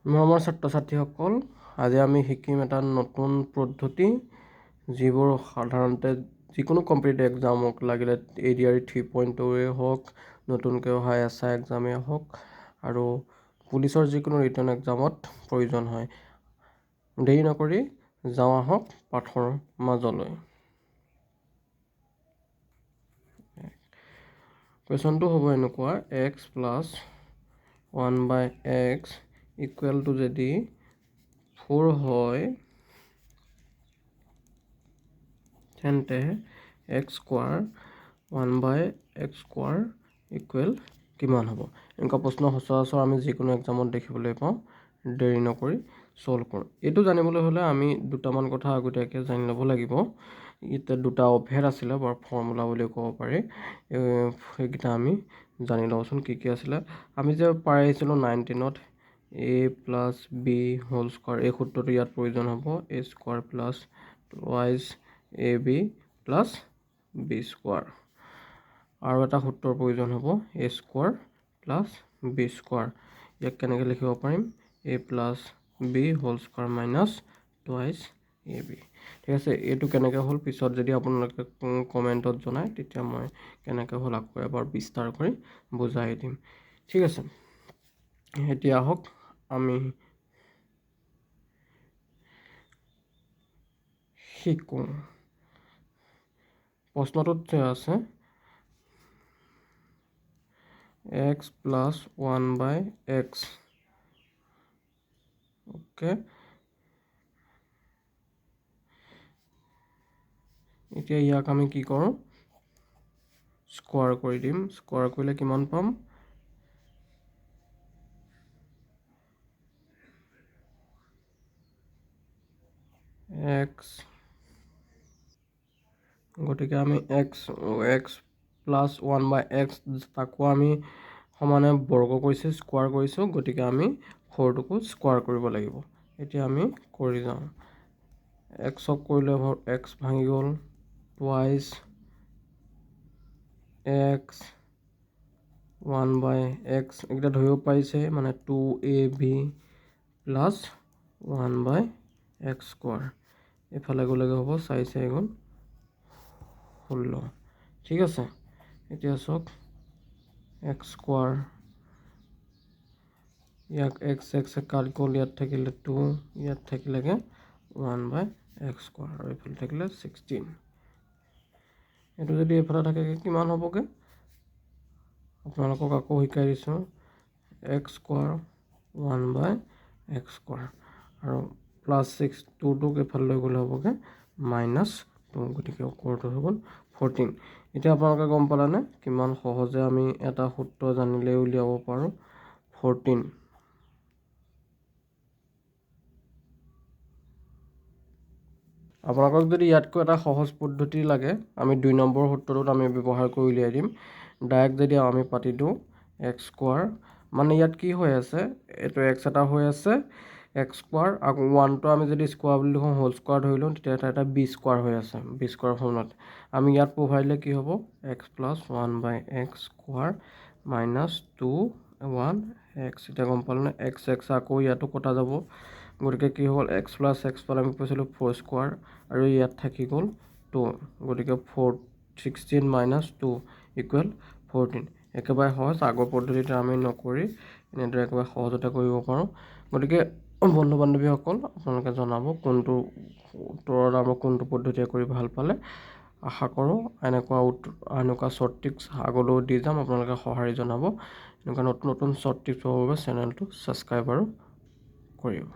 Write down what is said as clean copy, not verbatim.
মৰমৰ ছাত্ৰ ছাত্ৰীসকল, আজি আমি শিকিম এটা নতুন পদ্ধতি যিবোৰ সাধাৰণতে যিকোনো কম্পিটিটিভ এক্সামক লাগিলে ADR 3.2 হওক, নতুনকৈ অহা SI এক্সামেই হওক আৰু পুলিচৰ যিকোনো ৰিটেন এক্সামত প্ৰয়োজন হয়। দেৰি নকৰি যাওঁ আহক পাঠৰ মাজলৈ। কুৱেশ্যনটো হ'ব এনেকুৱা, x plus 1/x equal to যদি 4 হয় তেন্তে x square 1/x square equal কিমান হ'ব? এনেকুৱা প্ৰশ্ন সচৰাচৰ আমি যিকোনো এক্সামত দেখিবলৈ পাওঁ। দেৰি নকৰি ছল্ভ কৰোঁ। এইটো জানিবলৈ হ'লে আমি দুটামান কথা আগতীয়াকৈ জানি ল'ব লাগিব। ইয়াতে দুটা অভেদ আছিলে বা ফৰ্মুলা বুলি ক'ব পাৰি। সেইকেইটা আমি জানি লওঁচোন কি কি আছিলে। আমি যে পাই আহিছিলোঁ 9th a plus b whole square, এই সূত্ৰটো ইয়াত প্ৰয়োজন হ'ব। a square plus twice ab plus b square. আৰু এটা সূত্ৰৰ প্ৰয়োজন হ'ব a square plus b square. ইয়াক কেনেকৈ লিখিব পাৰিম? a plus b whole square minus twice ab। ঠিক আছে, এইটো কেনেকৈ হ'ল পিছত যদি আপোনালোকে কমেণ্টত জনায় তেতিয়া মই কেনেকৈ হ'ল আকৌ এবাৰ বিস্তাৰ কৰি বুজাই দিম। ঠিক আছে, এতিয়া আহক আমি শিকোঁ। প্ৰশ্নটোত যে আছে x প্লাছ 1/x। অ'কে, এতিয়া ইয়াক আমি কি কৰোঁ? স্কোৱাৰ কৰি দিম। স্কোৱাৰ কৰিলে কিমান পাম? x, গতিকে আমি x প্লাছ 1/x তাকো আমি সমানে বৰ্গ কৰিছোঁ, স্কোৱাৰ কৰিছোঁ। গতিকে আমি 4টোকো স্কোৱাৰ কৰিব লাগিব। এতিয়া আমি কৰি যাওঁ। xক কৰিলে x ভাঙি গ'ল, টুৱাইছ x 1/x এইকেইটা ধৰিব পাৰিছে, মানে 2ab প্লাছ 1/x স্কোৱাৰ। এইফালে গ'লেগৈ হ'ব 4 4 গুণ 16। ঠিক আছে, এতিয়া চাওক x স্কোৱাৰ, ইয়াক x কাট গ'ল, ইয়াত থাকিলে 2, ইয়াত থাকিলেগৈ 1/x স্কোৱাৰ আৰু এইফালে থাকিলে 16। এইটো যদি এইফালে থাকে কিমান হ'বগৈ? আপোনালোকক আকৌ শিকাই দিছোঁ। x স্কোৱাৰ 1/x স্কোৱাৰ আৰু প্লাছ 2টোক এইফালে লৈ গ'লে হ'বগৈ -2, গতিকে উত্তৰটো হৈ গ'ল 14। এতিয়া আপোনালোকে গম পালেনে কিমান সহজে আমি এটা সূত্ৰ জানিলেই উলিয়াব পাৰোঁ? 14। আপোনালোকক যদি ইয়াতকৈ এটা সহজ পদ্ধতি লাগে, আমি 2 নম্বৰ সূত্ৰটোত আমি ব্যৱহাৰ কৰি উলিয়াই দিম। ডাইৰেক্ট যদি আমি পাতি দিওঁ x স্কোৱাৰ, মানে ইয়াত কি হৈ আছে, এইটো x এটা হৈ আছে x স্কোৱাৰ, আকৌ 1টো আমি যদি স্কোৱাৰ বুলি লিখোঁ, হোল স্কোৱাৰ ধৰি লওঁ, তেতিয়া এটা b স্কোৱাৰ হৈ আছে। b স্কোৱাৰ ফৰ্মুলাত আমি ইয়াত পঢ়াই দিলে কি হ'ব? x plus 1/x square minus 2(1)x। এতিয়া গম পালোঁ নে? x আকৌ ইয়াতো কটা যাব। গতিকে কি হ'ল? x প্লাছ x পালে আমি পাইছিলোঁ 4 স্কোৱাৰ আৰু ইয়াত থাকি গ'ল 2। গতিকে 16 মাইনাছ 2 ইকুৱেল 14। একেবাৰে সহজ, আগৰ পদ্ধতিতে আমি নকৰি এনেদৰে একেবাৰে সহজতে কৰিব পাৰোঁ। গতিকে বন্ধু বান্ধৱীসকল, আপোনালোকে জনাব কোনটো উত্তৰৰ আমাৰ কোনটো পদ্ধতিৰে কৰি ভাল পালে। আশা কৰোঁ এনেকুৱা শ্বৰ্ট টিপছ আগলৈও দি যাম, আপোনালোকে সঁহাৰি জনাব। এনেকুৱা নতুন নতুন শ্বৰ্ট টিপছ পাবৰ বাবে চেনেলটো ছাবস্ক্ৰাইব আৰু কৰিব।